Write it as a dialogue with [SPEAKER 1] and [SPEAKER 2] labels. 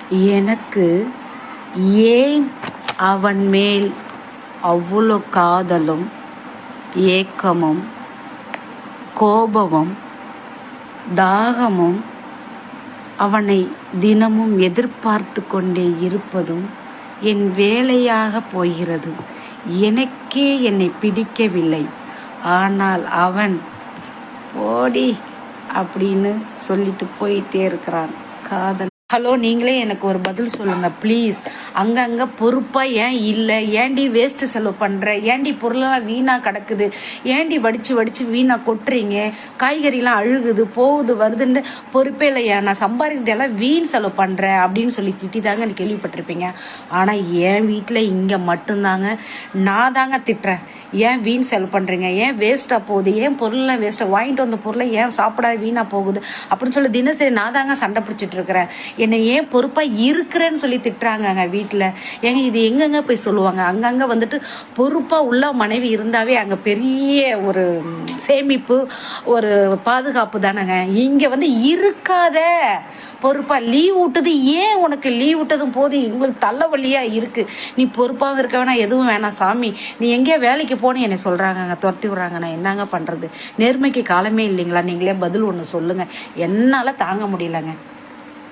[SPEAKER 1] எனக்கு ஏன் அவன் மேல் அவ்வளோ காதலும் ஏக்கமும் கோபமும் தாகமும் அவனை தினமும் எதிர்பார்த்து கொண்டே இருப்பதும் என் வேலையாக போகிறது. எனக்கே என்னை பிடிக்கவில்லை. ஆனால் அவன் போடி அப்படின்னு சொல்லிட்டு போயிட்டே இருக்கிறான். காதல். ஹலோ, நீங்களே எனக்கு ஒரு பதில் சொல்லுங்க ப்ளீஸ். அங்கங்க பொறுப்பா ஏன் இல்லை? ஏண்டி வேஸ்ட் செலவு பண்ற? ஏண்டி பொருளெல்லாம் வீணா கிடக்குது? ஏண்டி வடிச்சு வீணா கொட்டுறீங்க? காய்கறிலாம் அழுகுது, போகுது, வருதுன்னு பொறுப்பே இல்லையா? நான் சம்பாதிக்கிறதெல்லாம் வீண் செலவு பண்றேன் அப்படின்னு சொல்லி திட்டிதாங்க கேள்விப்பட்டிருப்பீங்க. ஆனா என் வீட்டுல இங்க மட்டும்தாங்க நான் தாங்க திட்டுறேன். ஏன் வீண் செலவு பண்றீங்க? ஏன் வேஸ்டா போகுது? ஏன் பொருள்லாம் வேஸ்டா? வாங்கிட்டு வந்த பொருளை ஏன் சாப்பிடாத வீணா போகுது அப்படின்னு சொல்லி தினசரி நான் தாங்க சண்டை பிடிச்சிட்டு இருக்கிறேன். என்னை ஏன் பொறுப்பா இருக்கிறேன்னு சொல்லி திட்டுறாங்க வீட்டுல. ஏங்க இது எங்கெங்க போய் சொல்லுவாங்க? அங்கங்க வந்துட்டு பொறுப்பா உள்ள மனைவி இருந்தாவே அங்க பெரிய ஒரு சேமிப்பு, ஒரு பாதுகாப்பு தானேங்க. இங்க வந்து இருக்காத பொறுப்பா லீவ் விட்டது. ஏன் உனக்கு லீவ் விட்டதும் போது உங்களுக்கு தலைவலியா இருக்கு? நீ பொறுப்பாகவும் இருக்க வேணாம், எதுவும் வேணாம் சாமி, நீ எங்கேயோ வேலைக்கு போன்னு என்னை சொல்றாங்க, துரத்தி விடுறாங்க. நான் என்னங்க பண்றது? நேர்மைக்கு காலமே இல்லைங்களா? நீங்களே பதில் ஒன்று சொல்லுங்க. என்னால தாங்க முடியலங்க.